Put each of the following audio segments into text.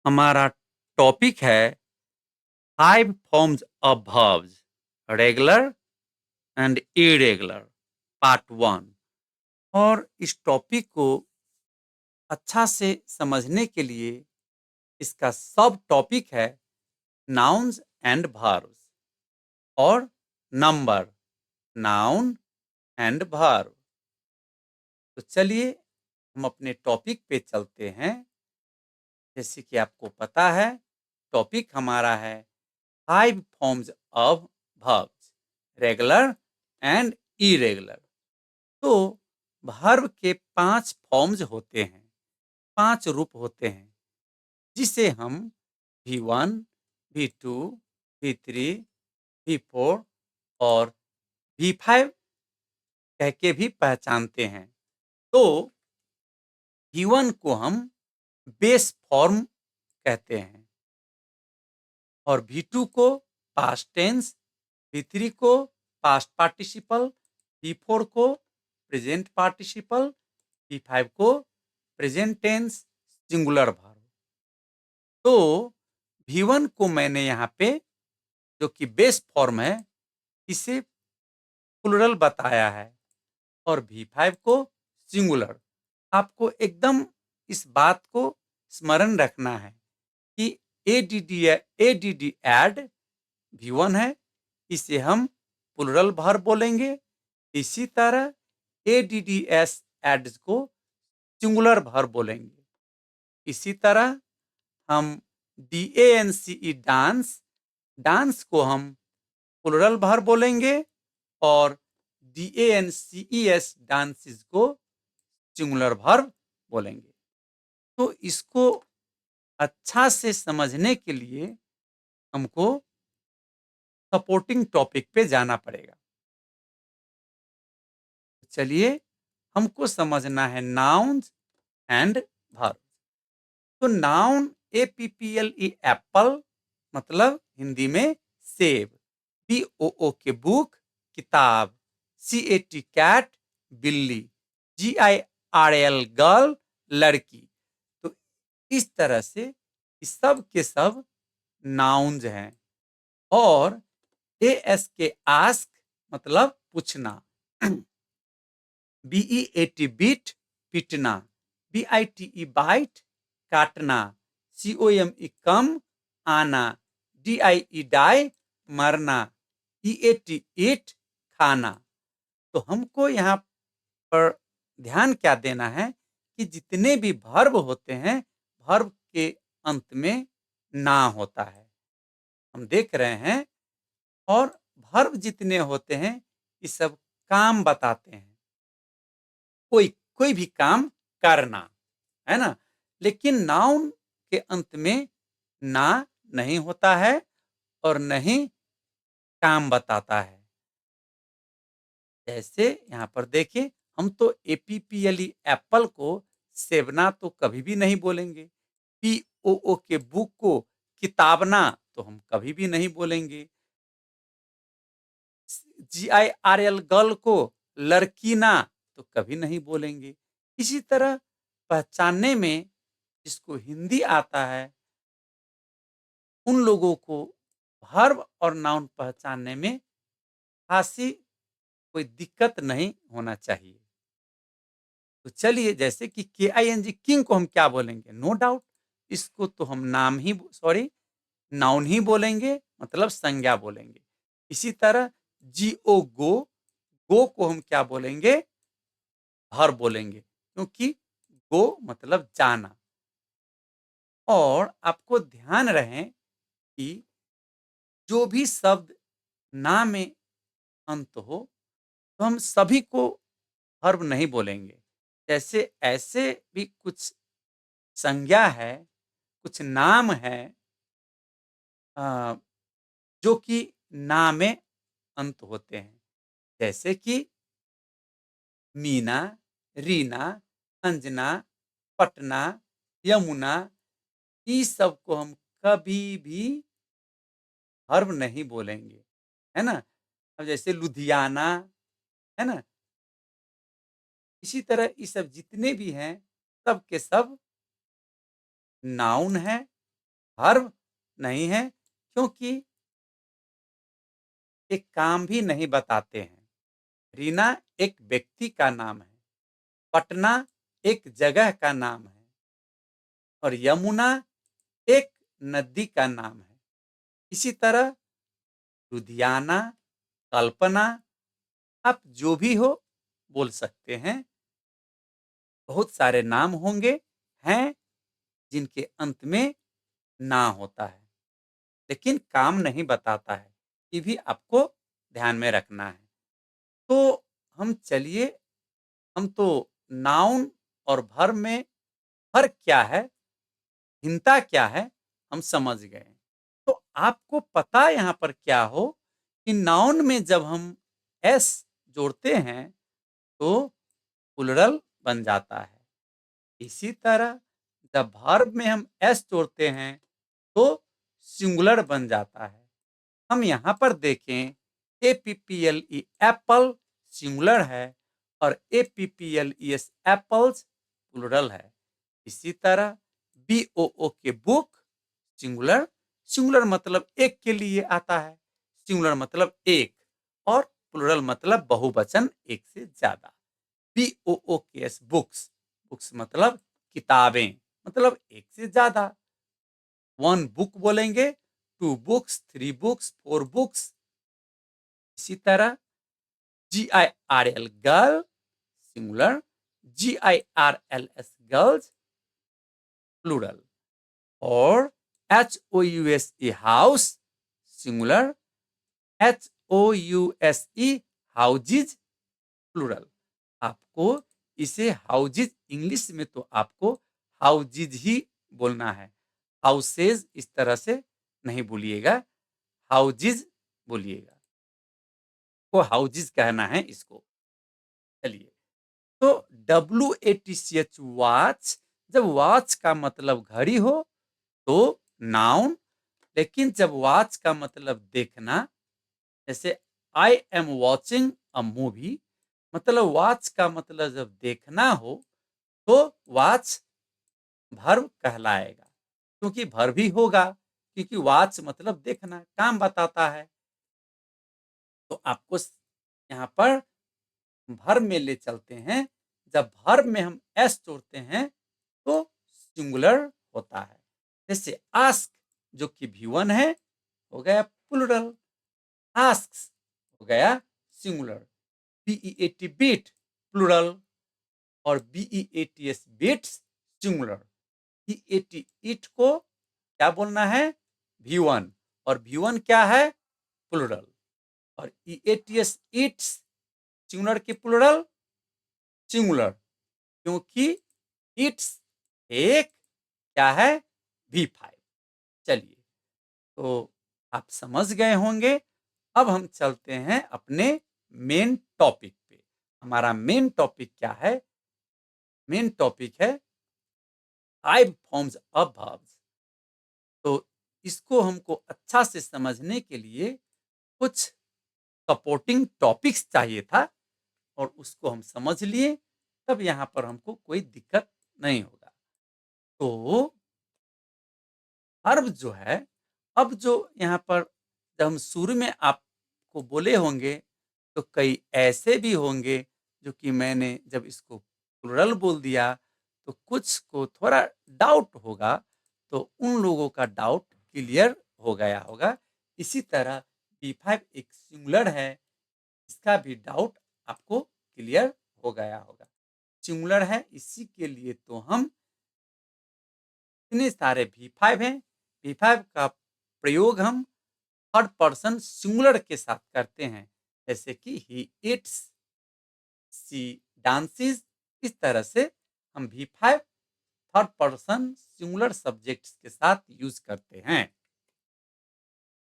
हमारा टॉपिक है 5 forms of verbs regular and irregular part 1। और इस टॉपिक को अच्छा से समझने के लिए इसका सब टॉपिक है नाउन्स एंड वर्ब्स और नंबर नाउन एंड वर्ब। तो चलिए हम अपने टॉपिक पे चलते हैं। जैसे कि आपको पता है टॉपिक हमारा है 5 forms of verbs regular and irregular. तो वर्ब के 5 फॉर्म्स होते हैं, 5 रूप होते हैं, जिसे हम V1, V2, V3, V4 और V5 कह के भी पहचानते हैं। तो V1 को हम बेस फॉर्म कहते हैं और V2 को पास्ट टेंस, V3 को पास्ट पार्टिसिपल, V4 को प्रेजेंट पार्टिसिपल, V5 को प्रेजेंट टेंस सिंगुलर वर्ब। तो V1 को मैंने यहाँ पे जो कि बेस फॉर्म है इसे प्लुरल बताया है और V5 को सिंगुलर। आपको एकदम इस बात को स्मरण रखना है कि एडीडी एड V1 है, इसे हम प्लुरल वर्ब बोलेंगे। इसी तरह एडीडीएस एड्स को सिंगुलर वर्ब बोलेंगे। इसी तरह हम DANCE डांस, डांस को हम प्लुरल वर्ब बोलेंगे और DANCES डांसेस को सिंगुलर वर्ब बोलेंगे। तो इसको अच्छा से समझने के लिए हमको सपोर्टिंग टॉपिक पे जाना पड़ेगा। चलिए हमको समझना है नाउन्स एंड वर्ब। तो नाउन APPLE एप्पल मतलब हिंदी में सेब, BOO के बुक किताब, CAT कैट बिल्ली, GIRL गर्ल लड़की। तो इस तरह से सब के सब नाउन्स हैं। और ASK आस्क मतलब पूछना, BEAT बीट पीटना, BITE बाइट काटना, COME कम आना, DIE डाई मरना, EAT ईट खाना। तो हमको यहाँ पर ध्यान क्या देना है कि जितने भी वर्ब होते हैं वर्ब के अंत में ना होता है, हम देख रहे हैं। और वर्ब जितने होते हैं ये सब काम बताते हैं, कोई कोई भी काम करना, है ना। लेकिन नाउन के अंत में ना नहीं होता है और नहीं काम बताता है। जैसे यहाँ पर देखिए, हम तो APPLE एप्पल को सेवना तो कभी भी नहीं बोलेंगे। POO के बुक को किताबना तो हम कभी भी नहीं बोलेंगे। GIRL गर्ल को लड़कीना तो कभी नहीं बोलेंगे। इसी तरह पहचानने में जिसको हिंदी आता है उन लोगों को वर्ब और नाउन पहचानने में खासी कोई दिक्कत नहीं होना चाहिए। तो चलिए जैसे कि KING किंग को हम क्या बोलेंगे? नो डाउट इसको तो हम नाउन ही बोलेंगे, मतलब संज्ञा बोलेंगे। इसी तरह GO गो को हम क्या बोलेंगे? वर्ब बोलेंगे, क्योंकि गो मतलब जाना। और आपको ध्यान रहे कि जो भी शब्द ना में अंत हो तो हम सभी को वर्ब नहीं बोलेंगे। जैसे ऐसे भी कुछ संज्ञा है, कुछ नाम है जो कि ना में अंत होते हैं। जैसे कि मीना, रीना, अंजना, पटना, यमुना, इस सब को हम कभी भी वर्ब नहीं बोलेंगे, है ना। अब जैसे लुधियाना, है ना। इसी तरह ये सब जितने भी हैं सब के सब नाउन है वर्ब नहीं है, क्योंकि एक काम भी नहीं बताते हैं। रीना एक व्यक्ति का नाम है, पटना एक जगह का नाम है और यमुना एक नदी का नाम है। इसी तरह लुधियाना, कल्पना, आप जो भी हो बोल सकते हैं। बहुत सारे नाम होंगे, हैं, जिनके अंत में ना होता है, लेकिन काम नहीं बताता है। ये भी आपको ध्यान में रखना है। तो हम चलिए, हम तो नाउन और वर्ब में फर्क क्या है, भिन्नता क्या है, हम समझ गए। तो आपको पता यहाँ पर क्या हो कि नाउन में जब हम एस जोड़ते हैं तो प्लुरल बन जाता है। इसी तरह जब वर्ब में हम एस जोड़ते हैं तो सिंगुलर बन जाता है। हम यहाँ पर देखें, एपीपीएलई एप्पल सिंगुलर है और एपीपीएलईएस एप्पल्स प्लुरल है। इसी तरह बीओओ के बुक सिंगुलर, सिंगुलर मतलब एक के लिए आता है, सिंगुलर मतलब एक, और प्लुरल मतलब बहुवचन एक से ज्यादा। बीओओ के एस बुक्स, बुक्स मतलब किताबें, मतलब एक से ज्यादा। वन बुक बोलेंगे, two books, three books, four books. इसी तरह GIRL girl singular, GIRLS girls plural, और HOUSE house singular, HOUSE houses plural. आपको इसे हाउजिज, इंग्लिश में तो आपको हाउजिज ही बोलना है, हाउसेज इस तरह से नहीं बोलिएगा, हाउजिज बोलिएगा, को हाउजिज कहना है इसको। चलिए, तो WATCH वॉच, जब वॉच का मतलब घड़ी हो तो नाउन, लेकिन जब वॉच का मतलब देखना, जैसे I am watching a movie, मतलब वॉच का मतलब जब देखना हो तो वॉच वर्ब कहलाएगा, क्योंकि वर्ब ही होगा, क्योंकि वॉच मतलब देखना, काम बताता है। तो आपको यहाँ पर वर्ब में ले चलते हैं। जब वर्ब में हम एस जोड़ते हैं तो सिंगुलर होता है। जैसे आस्क, जो कि V1 है, हो गया प्लुरल, आस्क्स हो गया सिंगुलर। BEAT बीट प्लुरल, और BEATS बीट्स सिंगुलर। EAT ईट को क्या बोलना है, V1, और V1 क्या है, प्लुरल, और EATS ईट्स सिंगुलर की प्लुरल सिंगुलर, क्योंकि इट्स एक क्या है, V5। चलिए, तो आप समझ गए होंगे। अब हम चलते हैं अपने मेन टॉपिक पे। हमारा मेन टॉपिक क्या है, मेन टॉपिक है 5 फॉर्म्स ऑफ वर्ब्स। तो इसको हमको अच्छा से समझने के लिए कुछ सपोर्टिंग टॉपिक्स चाहिए था, और उसको हम समझ लिए, तब यहाँ पर हमको कोई दिक्कत नहीं होगा। तो अर्ब जो है, अब जो यहाँ पर जब हम शुरू में आपको बोले होंगे, तो कई ऐसे भी होंगे जो कि मैंने जब इसको प्लुरल बोल दिया तो कुछ को थोड़ा डाउट होगा, तो उन लोगों का डाउट क्लियर हो गया होगा। इसी तरह B5 एक सिंगुलर है, इसका भी डाउट आपको क्लियर हो गया होगा। सिंगुलर है, इसी के लिए तो हम इतने सारे V5 हैं। V5 का प्रयोग हम थर्ड पर्सन सिंगुलर के साथ करते हैं, जैसे कि ही इट्स, सी डांसेस। इस तरह से हम V5 third person singular subjects के साथ यूज करते हैं।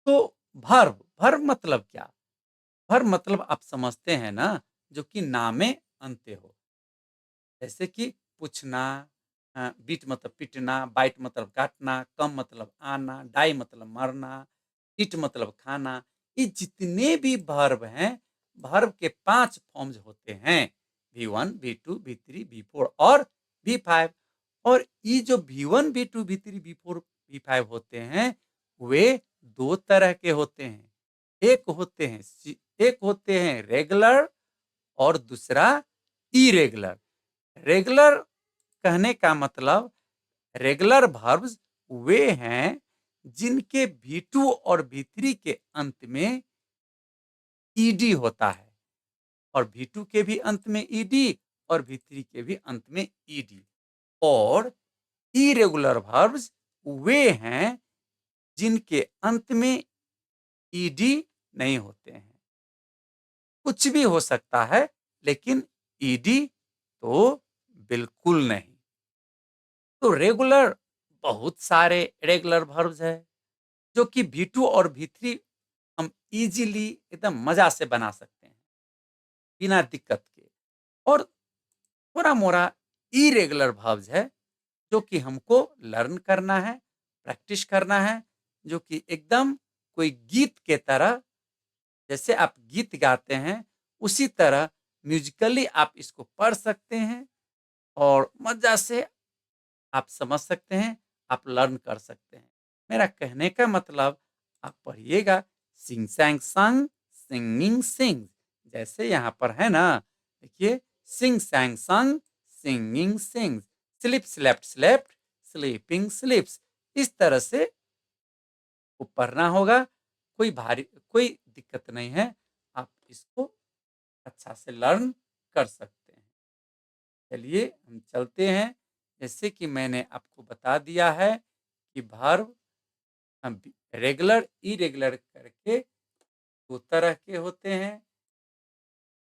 तो वर्ब, वर्ब मतलब क्या, वर्ब मतलब आप समझते हैं ना, जो कि नामे अंत्य हो, जैसे कि पूछना, बीट मतलब पिटना, बाइट मतलब काटना, कम मतलब आना, डाई मतलब मरना, इट मतलब खाना। ये जितने भी वर्ब हैं, वर्ब के 5 फॉर्म्स होते हैं, V1, V2, V3, V4 और V5। और ये जो V1, V2, V3, V4 V5 होते हैं वे दो तरह के होते हैं। एक होते हैं रेगुलर और दूसरा इरेगुलर। रेगुलर कहने का मतलब रेगुलर वर्ब्स वे हैं जिनके V2 और V3 के अंत में ईडी होता है, और V2 के भी अंत में ईडी और V3 के भी अंत में ईडी। और इरेगुलर वर्ब्स वे हैं जिनके अंत में ईडी नहीं होते हैं। कुछ भी हो सकता है लेकिन ईडी तो बिल्कुल नहीं। तो रेगुलर बहुत सारे रेगुलर वर्ब्स है जो कि V2 और V3 हम इजीली एकदम मजा से बना सकते हैं बिना दिक्कत के। और थोड़ा मोड़ा इरेगुलर वर्ब्स है जो कि हमको लर्न करना है, प्रैक्टिस करना है, जो कि एकदम कोई गीत के तरह, जैसे आप गीत गाते हैं उसी तरह म्यूजिकली आप इसको पढ़ सकते हैं और मजा से आप समझ सकते हैं, आप लर्न कर सकते हैं। मेरा कहने का मतलब आप पढ़िएगा सिंग सैंग संग, सिंगिंग सिंग, जैसे यहाँ पर है ना, देखिए sing sang sung, singing sing, sleep slept slept, sleeping sleeps. इस तरह से वो पढ़ना होगा, कोई दिक्कत नहीं है, आप इसको अच्छा से लर्न कर सकते हैं। चलिए हम चलते हैं। जैसे कि मैंने आपको बता दिया है कि वर्ब हम रेगुलर इरेगुलर करके दो तरह के होते हैं।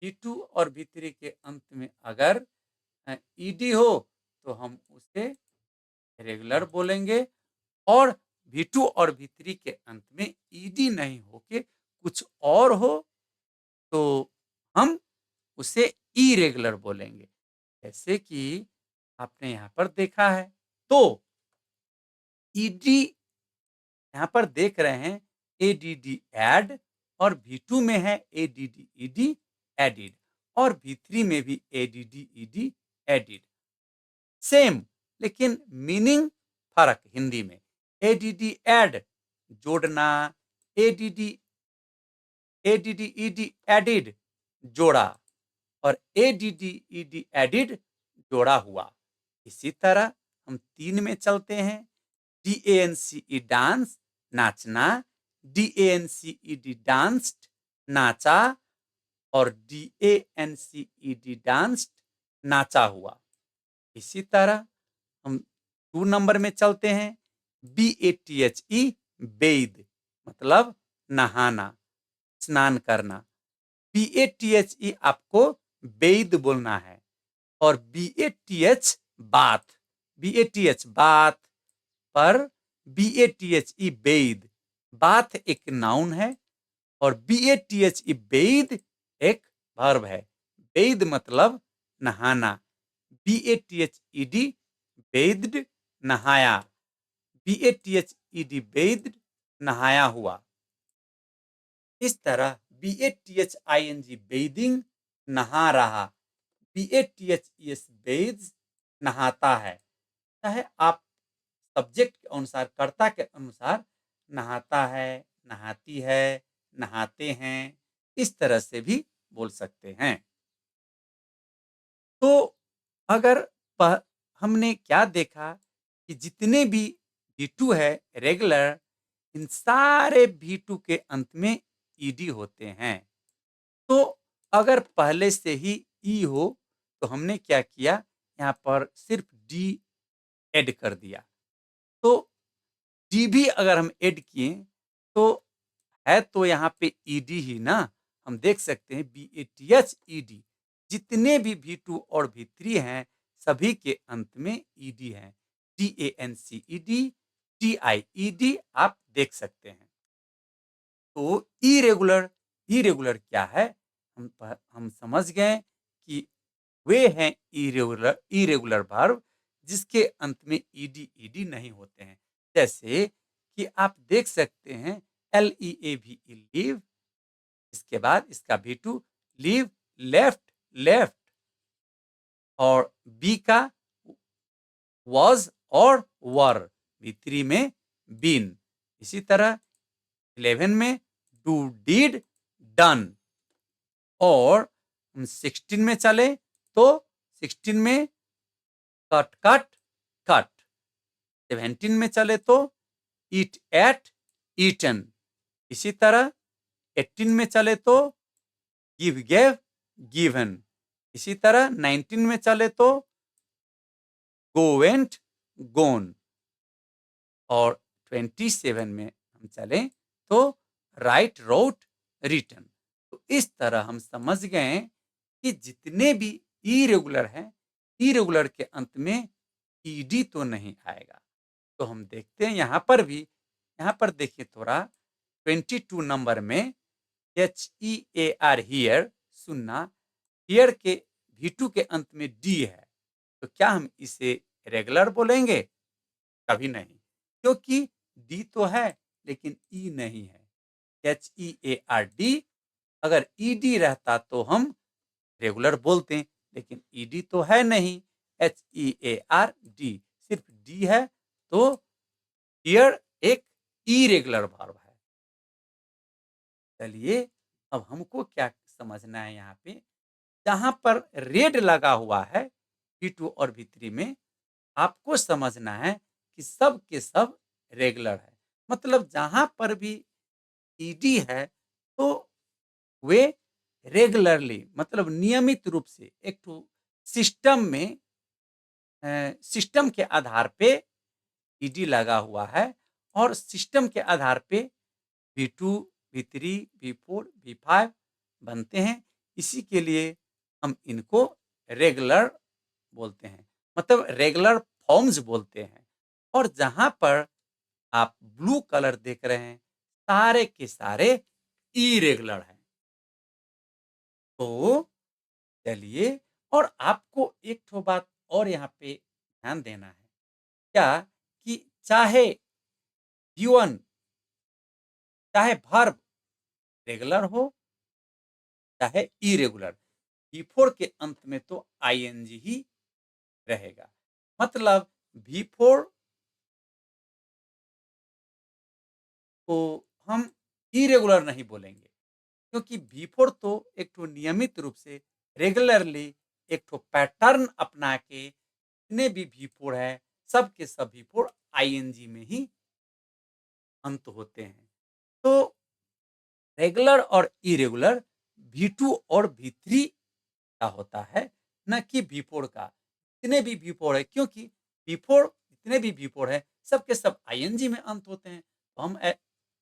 V2 और V3 के अंत में अगर ईडी हो तो हम उसे रेगुलर बोलेंगे, और V2 और V3 के अंत में ईडी नहीं होके कुछ और हो तो हम उसे इरेगुलर बोलेंगे। जैसे कि आपने यहाँ पर देखा है, तो ईडी यहाँ पर देख रहे हैं एडीडी एड, और V2 में है एडीडी ईडी एडिड, और V3 में भी एडीडी ईडी एडिड। सेम, लेकिन मीनिंग फर्क हिंदी में। एडीडी एड जोड़ना, एडीडी ईडी एडिड जोड़ा, और एडीडी ईडी एडिड जोड़ा हुआ। इसी तरह हम 3 में चलते हैं। DANCE डांस नाचना, DANCED डांस्ड नाचा, और DANCED डांस्ड नाचा हुआ। इसी तरह हम 2 नंबर में चलते हैं। BATHE बेद मतलब नहाना, स्नान करना। BATHE आपको बेद बोलना है, और BATH बाथ, BATH बाथ पर BATHE बेद, बाथ एक नाउन है और BATHE बेद एक वर्ब है। बेद मतलब नहाना, BATHED बेद्ड नहाया, BATHED बेद्ड नहाया हुआ। इस तरह BATHING बेदिंग नहा रहा, BATHES बेद्स नहाता है। चाहे आप सब्जेक्ट के अनुसार, कर्ता के अनुसार नहाता है, नहाती है, नहाते हैं, इस तरह से भी बोल सकते हैं। तो अगर हमने क्या देखा कि जितने भी V2 है रेगुलर, इन सारे V2 के अंत में ईडी होते हैं। तो अगर पहले से ही ई हो तो हमने क्या किया, यहाँ पर सिर्फ डी ऐड कर दिया। तो डी भी अगर हम ऐड किए तो है तो यहाँ पे ईडी ही ना, हम देख सकते हैं BATHED, जितने भी V2 और V3 हैं सभी के अंत में ईडी है। DANCED, TIED आप देख सकते हैं। तो इरेगुलर क्या है, हम समझ गए कि वे हैं इरेगुलर वर्ब जिसके अंत में ईडी नहीं होते हैं। जैसे कि आप देख सकते हैं LEAVE लीव, इसके बाद इसका V2 लीव, लेफ्ट, और बी का वॉज और वर, V3 में बीन। इसी तरह 11 में डू, डिड, डन। और 16 में चले तो 16 में कट, कट, कट। 17 में चले तो ईट, एट, ईटन। इसी तरह 18 में चले तो गिव, गेव, गिवन। इसी तरह 19 में चले तो गो, वेंट, गोन। और 27 में हम चले तो राइट, रोट, रिटन। तो इस तरह हम समझ गए कि जितने भी इरेगुलर हैं, इरेगुलर के अंत में ईडी तो नहीं आएगा। तो हम देखते हैं यहाँ पर भी, यहाँ पर देखिए थोड़ा 22 नंबर में HEAR, हियर, सुनना। हियर के V2 के अंत में डी है, तो क्या हम इसे रेगुलर बोलेंगे? कभी नहीं, क्योंकि डी तो है लेकिन ई नहीं है। HEARD, अगर ईडी रहता तो हम रेगुलर बोलते हैं, लेकिन ईडी तो है नहीं। HEARD, सिर्फ डी है, तो हियर एक इरेगुलर वर्ब है। चलिए, अब हमको क्या समझना है यहाँ पे, जहां पर रेड लगा हुआ है V2 और V3 में, आपको समझना है कि सब के सब रेगुलर है। मतलब जहां पर भी ईडी है तो वे रेगुलरली, मतलब नियमित रूप से एक तो सिस्टम में, सिस्टम के आधार पे ईडी लगा हुआ है, और सिस्टम के आधार पे V2, V3, V4, V5 बनते हैं। इसी के लिए हम इनको रेगुलर बोलते हैं, मतलब रेगुलर फॉर्म्स बोलते हैं। और जहां पर आप ब्लू कलर देख रहे हैं, सारे के सारे इरेगुलर हैं। तो चलिए, और आपको एक ठो बात और यहाँ पे ध्यान देना है, क्या कि चाहे गिवन, चाहे वर्ब रेगुलर हो चाहे इरेगुलर, V4 के अंत में तो आईएनजी ही रहेगा। मतलब V4 को हम इरेगुलर नहीं बोलेंगे, क्योंकि V4 तो एक तो नियमित रूप से रेगुलरली एक तो पैटर्न अपना के जितने भी V4 है, सब के सब V4 आईएनजी में ही अंत होते हैं। तो रेगुलर और इरेगुलर V2 और V3 का होता है, न कि V4 का। जितने भी V4 है, क्योंकि V4 जितने भी V4 है, सब के सब आईएनजी में अंत होते हैं, तो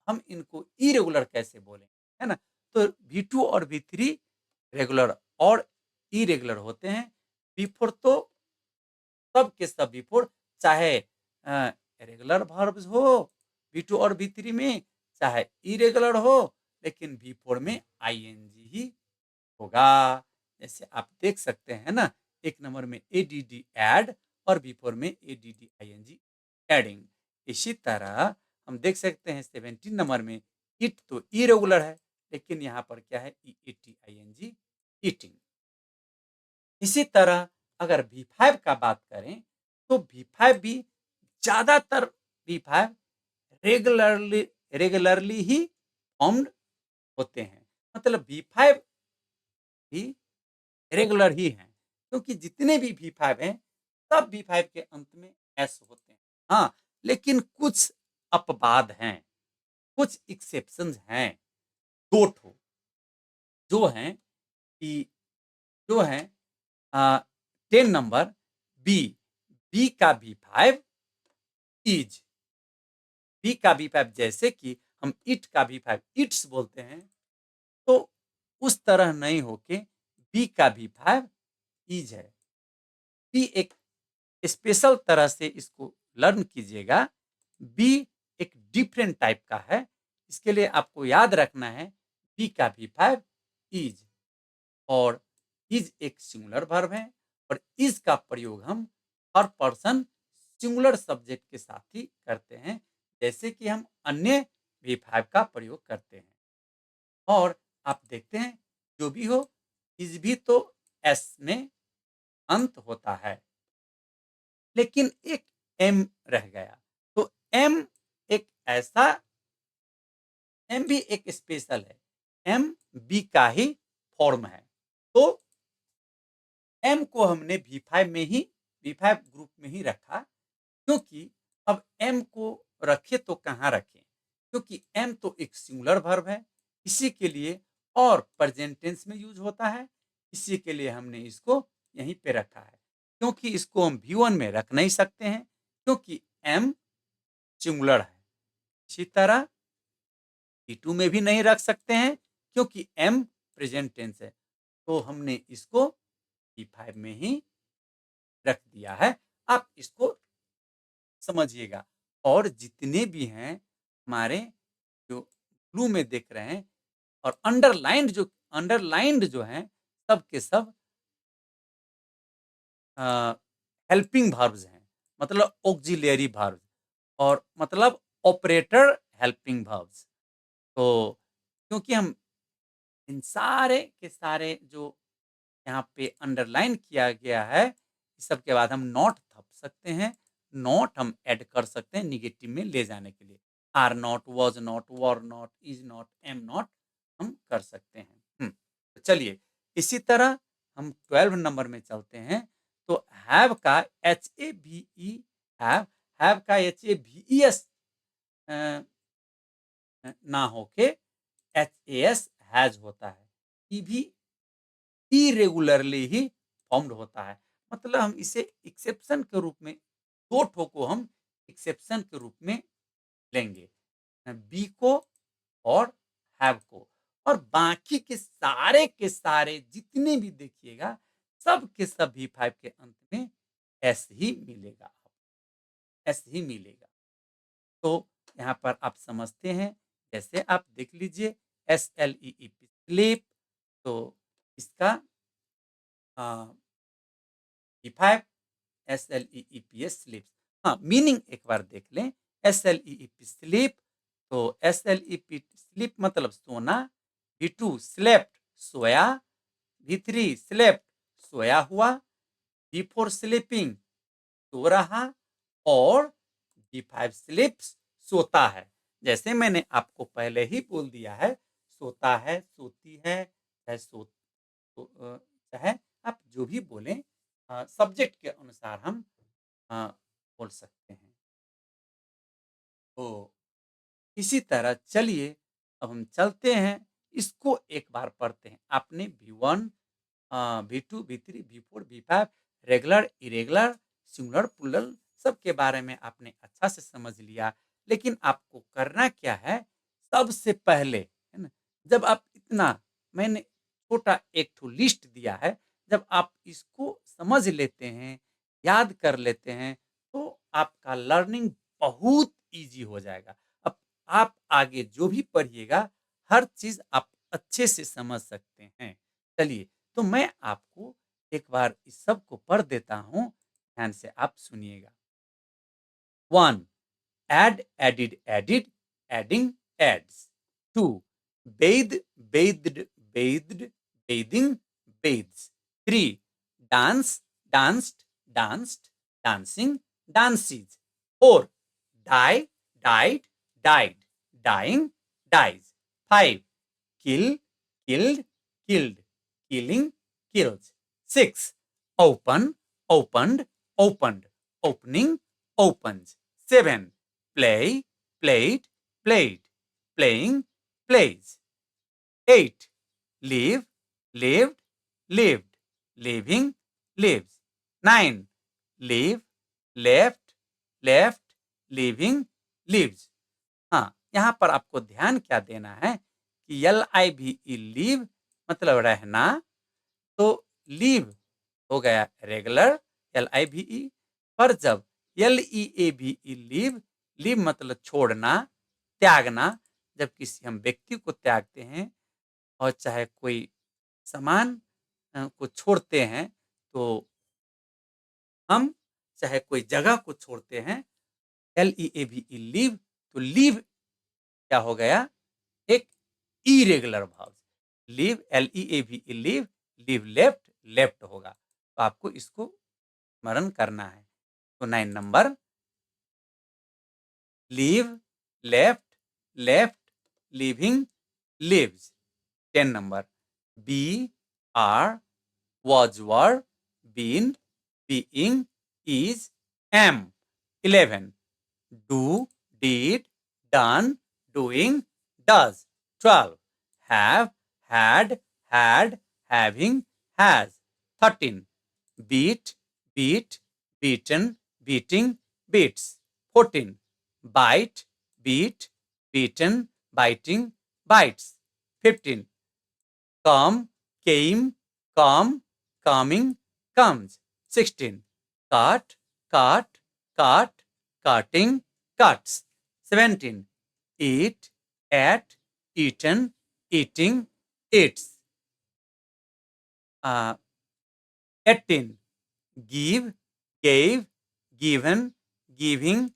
हम इनको इरेगुलर कैसे बोलेंगे, है ना? तो V2 और V3 रेगुलर और इरेगुलर होते हैं। V4 तो सब के सब V4, चाहे रेगुलर वर्ब्स हो V2 और V3 में, चाहे इरेगुलर हो, लेकिन V4 में आईएनजी ही होगा। जैसे आप देख सकते हैं ना, एक नंबर में एडीडी, एड, और V4 में एडीडी आईएनजी, एडिंग। इसी तरह हम देख सकते हैं 17 नंबर में इट तो इरेगुलर है, लेकिन यहाँ पर क्या है, ईटी आईएनजी, ईटिंग। इसी तरह अगर V5 का बात करें तो V5 भी, ज्यादातर V5 रेगुलरली रेगुलरली ही फॉर्म्ड होते हैं। मतलब V5 भी रेगुलर ही हैं, क्योंकि जितने भी V5 हैं, सब V5 के अंत में एस होते हैं। हाँ, लेकिन कुछ अपवाद हैं, कुछ एक्सेप्शंस हैं, दो ठो, जो हैं कि जो हैं 10 नंबर बी, बी का V5 इज, बी का V5 जैसे कि हम इट का V5 इट्स बोलते हैं, तो उस तरह नहीं होके बी का V5 इज है। बी एक स्पेशल तरह से इसको लर्न कीजिएगा। बी एक डिफरेंट टाइप का है, इसके लिए आपको याद रखना है बी का V5 इज, और इज एक सिंगुलर वर्ब है, और इज का प्रयोग हम हर पर्सन सिंगुलर सब्जेक्ट के साथ ही करते हैं, जैसे कि हम अन्य V5 का प्रयोग करते हैं। और आप देखते हैं, जो भी हो, इज भी तो एस में अंत होता है, लेकिन एक एम रह गया। तो एम एक ऐसा एम भी एक स्पेशल है, एम बी का ही फॉर्म है। तो एम को हमने वी5 ग्रुप में ही रखा, क्योंकि अब एम को रखे तो कहाँ रखें, क्योंकि एम तो एक सिंगुलर वर्ब है, इसी के लिए और प्रेजेंट टेंस में यूज होता है, इसी के लिए हमने इसको यहीं पे रखा है। क्योंकि इसको हम V1 में रख नहीं सकते हैं, क्योंकि एम सिंगुलर है। इसी तरह V2 में भी नहीं रख सकते हैं, क्योंकि एम प्रेजेंट टेंस है। तो हमने इसको V5 में ही रख दिया है। आप इसको समझिएगा। और जितने भी हैं हमारे जो ब्लू में देख रहे हैं और अंडरलाइंड जो हैं, सब के सब हेल्पिंग वर्ब्स हैं, मतलब ऑक्सिलियरी वर्ब्स और मतलब ऑपरेटर हेल्पिंग वर्ब्स। तो क्योंकि हम इन सारे के सारे जो यहाँ पे अंडरलाइन किया गया है, इस सब के बाद हम नॉट थप सकते हैं, नॉट हम ऐड कर सकते हैं निगेटिव में ले जाने के लिए। Are not, was not, were not, is not, am not हम कर सकते हैं। तो चलिए इसी तरह हम 12 नंबर में चलते हैं। तो हैव का HAVE, हैव का HAVES ना होके HAS हैज होता है। ये भी इरेगुलरली ही फॉर्म्ड होता है, मतलब हम इसे एक्सेप्शन के रूप में, दो ठो को हम एक्सेप्शन के रूप में लेंगे, बी को और हैव को। और बाकी के सारे जितने भी देखिएगा, सब के सब V5 के अंत में एस ही मिलेगा, एस ही मिलेगा। तो यहाँ पर आप समझते हैं, जैसे आप देख लीजिए SLEEP स्लीप, तो इसका V5 SLEEPS स्लीप्स। हाँ, मीनिंग एक बार देख लें। SLEEP स्लीप, तो SLEP स्लीप मतलब सोना, V2 स्लेप्ट सोया, V3 स्लेप्ट सोया हुआ, V4 स्लीपिंग सो रहा, और V5 स्लीप्स सोता है। जैसे मैंने आपको पहले ही बोल दिया है, सोता है, सोती है, चाहे चाहे आप जो भी बोलें, सब्जेक्ट के अनुसार हम बोल सकते हैं। तो इसी तरह चलिए अब हम चलते हैं, इसको एक बार पढ़ते हैं। आपने V1, V2, V3, V4, V5 regular, irregular, singular, plural सब के बारे में आपने अच्छा से समझ लिया। लेकिन आपको करना क्या है, सबसे पहले है ना, जब आप इतना, मैंने छोटा एक ठो लिस्ट दिया है, जब आप इसको समझ लेते हैं, याद कर लेते हैं, तो आपका लर्निंग बहुत ईजी हो जाएगा। अब आप आगे जो भी पढ़िएगा, हर चीज आप अच्छे से समझ सकते हैं। चलिए, तो मैं आपको एक बार इस सब को पढ़ देता हूँ, ध्यान से आप सुनिएगा। 1. Add, added, added, adding, adds. 2. Bathe, bathed, bathed, bathing, bathes. 3. Dance, danced, danced, dancing, dances. 4. Die, died, died, dying, dies. 5. Kill, killed, killed, killing, kills. 6. Open, opened, opened, opening, opens. 7. Play, played, played, playing, plays. 8. Live, lived, lived, living, lives. 9. Live, left, left, living, lives. हाँ, यहाँ पर आपको ध्यान क्या देना है कि LIVE leave मतलब रहना, तो लीव हो गया रेगुलर LIVE, पर जब LEAVE लीव, लीव मतलब छोड़ना, त्यागना, जब किसी हम व्यक्ति को त्यागते हैं और चाहे कोई सामान को छोड़ते हैं, तो हम चाहे कोई जगह को छोड़ते हैं, LEAVE लीव, तो लीव क्या हो गया, एक इरेगुलर भाव। Leave, LEAVE leave, leave left, left होगा। तो आपको इसको स्मरण करना है। तो 9 number, leave, left, left, leaving, leaves. 10 number. Be, are, was, were, been, being, is, am. 11. Do, did, done, doing, does. 12. Have, had, having, has. 13. Beat, beat, beaten, beating, beats. 14. Bite, beat, beaten, biting, bites. 15. Come, came, come, coming, comes. 16. Cut, cut, cut, cutting, cuts. 17. Eat, ate, eaten, eating, eats. 18. Give, gave, given, giving,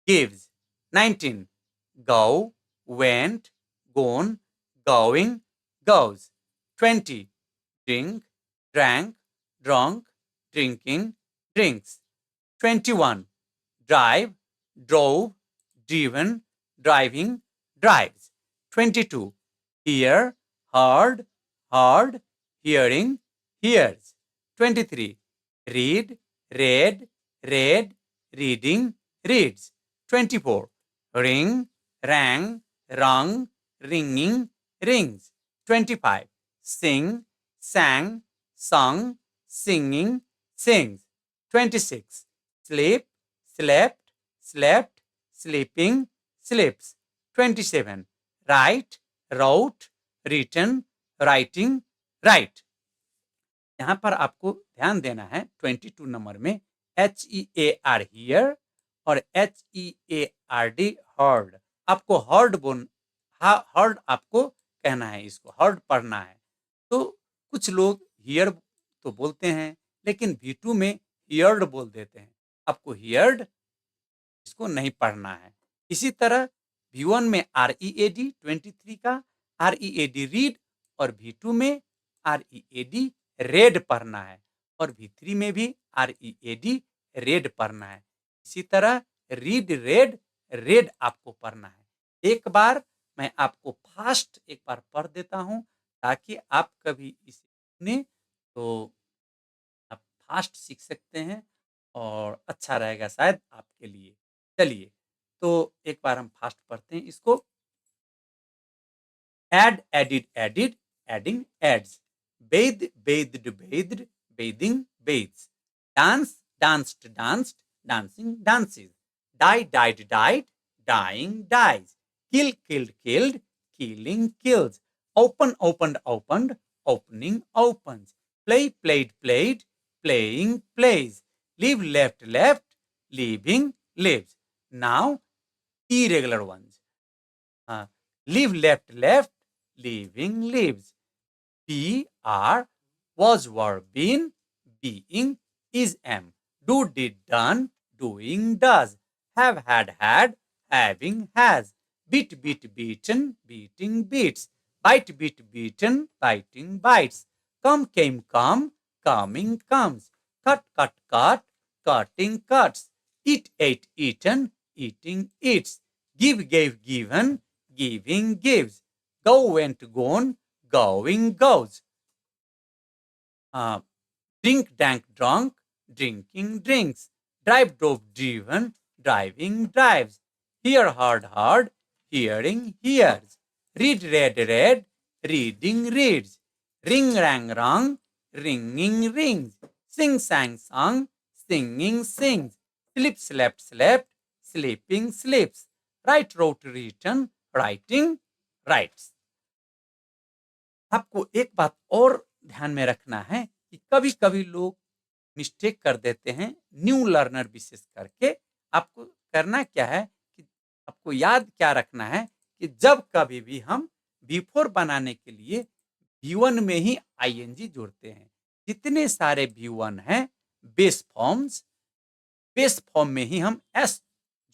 gives. 19. Go, went, gone, going, goes. 20. Drink, drank, drunk, drinking, drinks. 21. Drive, drove, driven, driving, drives. 22. Hear, heard, heard, hearing, hears. 23. Read, read, read, reading, reads. 24. Ring, rang, rung, ringing, rings. 25. Sing, sang, sung, singing, sings. 26. Sleep, slept, slept, sleeping, sleeps. 27. Write, wrote, written, writing, write. यहाँ पर आपको ध्यान देना है 22 number में HEAR here और HEARD heard. आपको heard आपको कहना है, इसको हर्ड पढ़ना है। तो कुछ लोग हियर तो बोलते हैं लेकिन V2 में हियर्ड बोल देते हैं। आपको हियर्ड इसको नहीं पढ़ना है। इसी तरह V1 में READ 23 का READ रीड और V2 में READ रेड पढ़ना है और V3 में भी READ रेड पढ़ना है। इसी तरह रीड रेड रेड आपको पढ़ना है। एक बार मैं आपको फास्ट एक बार पढ़ देता हूं ताकि आप कभी इसे सुने तो आप फास्ट सीख सकते हैं और अच्छा रहेगा शायद आपके लिए। चलिए तो एक बार हम फास्ट पढ़ते हैं इसको। Add, added, added, adding, adds. Bathe, bathed, bathed, bathing, bathes. Dance, danced, danced, dancing, dances. Die, died, died, dying, dies. Kill, killed, killed, killing, kills. Open, opened, opened, opening, opens. Play, played, played, playing, plays. Leave, left, left, leaving, lives. Now, irregular ones. Leave, left, left, leaving, lives. Be, are, was, were, been, being, is, am. Do, did, done, doing, does. Have, had, having, has. Beat, beat, beaten, beating, beats. Bite, beat, beaten, biting, bites. Come, came, come, coming, comes. Cut, cut, cut, cutting, cuts. Eat, ate, eaten, eating, eats. Give, gave, given, giving, gives. Go, went, gone, going, goes. Drink, drank, drunk, drinking, drinks. Drive, drove, driven, driving, drives. Hear, heard, heard, hearing, hears. Read, read, read, reading, reads. Ring, rang, rung, ringing, rings. Sing, sang, sung, singing, sings. Sleep, slept, slept, sleeping, sleeps. Write, wrote, written, writing, writes. आपको एक बात और ध्यान में रखना है कि कभी कभी लोग मिस्टेक कर देते हैं, न्यू लर्नर विशेष करके। आपको करना क्या है कि आपको याद क्या रखना है कि जब कभी भी हम V4 बनाने के लिए V1 में ही ING जोड़ते हैं। जितने सारे V1 हैं बेस फॉर्म में ही हम S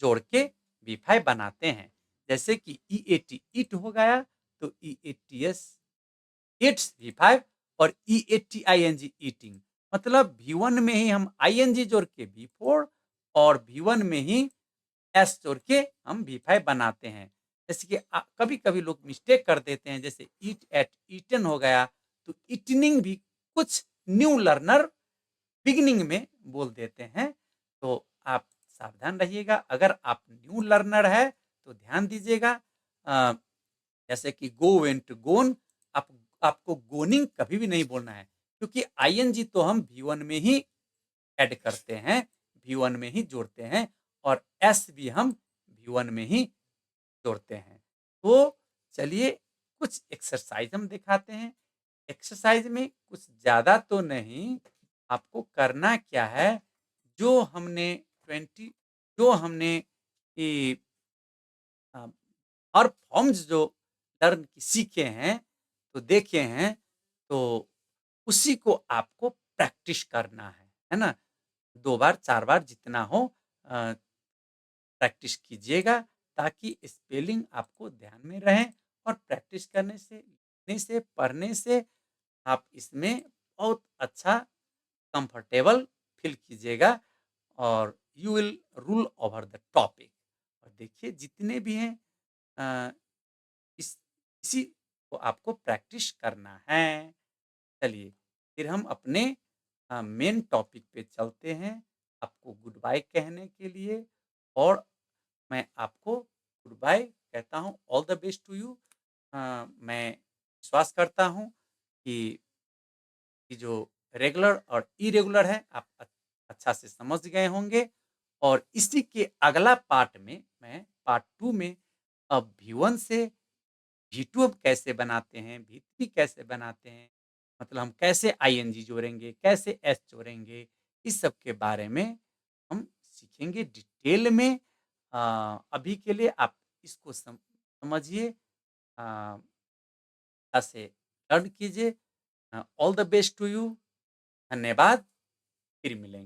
जोड़ के V5 बनाते हैं। जैसे कि EAT ईट हो गया तो EATS इट्स V5 और EATING ईटिंग, मतलब V1 में ही हम ING जोड़ के V4 और V1 में ही एस जोड़ के हम V5 बनाते हैं। जैसे कि कभी-कभी लोग मिस्टेक कर देते हैं, जैसे ईट एट ईटन हो गया, तो ईटनिंग भी कुछ न्यू लर्नर बिगिनिंग में बोल देते हैं। तो आप सावधान रहिएगा, अगर आप न्यू लर्नर है तो ध्यान दीजिएगा। अ, जैसे कि गो, वेंट, गोन, आप आपको गोनिंग कभी भी नहीं बोलना है, क्योंकि आईएनजी तो हम V1 में ही ऐड करते हैं, V1 में ही जोड़ते हैं, और एस भी हम V1 में ही जोड़ते हैं। तो चलिए कुछ एक्सरसाइज हम दिखाते हैं। एक्सरसाइज में कुछ ज़्यादा तो नहीं, आपको करना क्या है, जो हमने 20 जो हमने ये अ, और फॉर्म्स जो लर्न सीखे हैं, तो देखे हैं, तो उसी को आपको प्रैक्टिस करना है ना? 2 बार, 4 बार जितना हो अ, प्रैक्टिस कीजिएगा, ताकि स्पेलिंग आपको ध्यान में रहे, और प्रैक्टिस करने से, लिखने से, पढ़ने से आप इसमें बहुत अच्छा कंफर्टेबल फ़ील कीजिएगा, और you will rule over the topic. और देखिए जितने भी हैं अ, इस इसी को आपको प्रैक्टिस करना है। चलिए, फिर हम अपने मेन टॉपिक पे चलते हैं, आपको गुड बाय कहने के लिए, और मैं आपको गुड बाय कहता हूँ, all the best to you. मैं विश्वास करता हूँ कि जो रेगुलर और इरेगुलर है, आप अच्छा से समझ गए होंगे, और इसी के अगला पार्ट में, मैं पार्ट 2 में अब V1 से V2 अब कैसे बनाते हैं, V3 कैसे बनाते हैं, मतलब हम कैसे आईएनजी जोड़ेंगे, कैसे एस जोड़ेंगे, इस सब के बारे में हम सीखेंगे डिटेल में। अभी के लिए आप इसको समझिए, अ, से लर्न कीजिए। All the best to you. धन्यवाद। फिर मिलेंगे।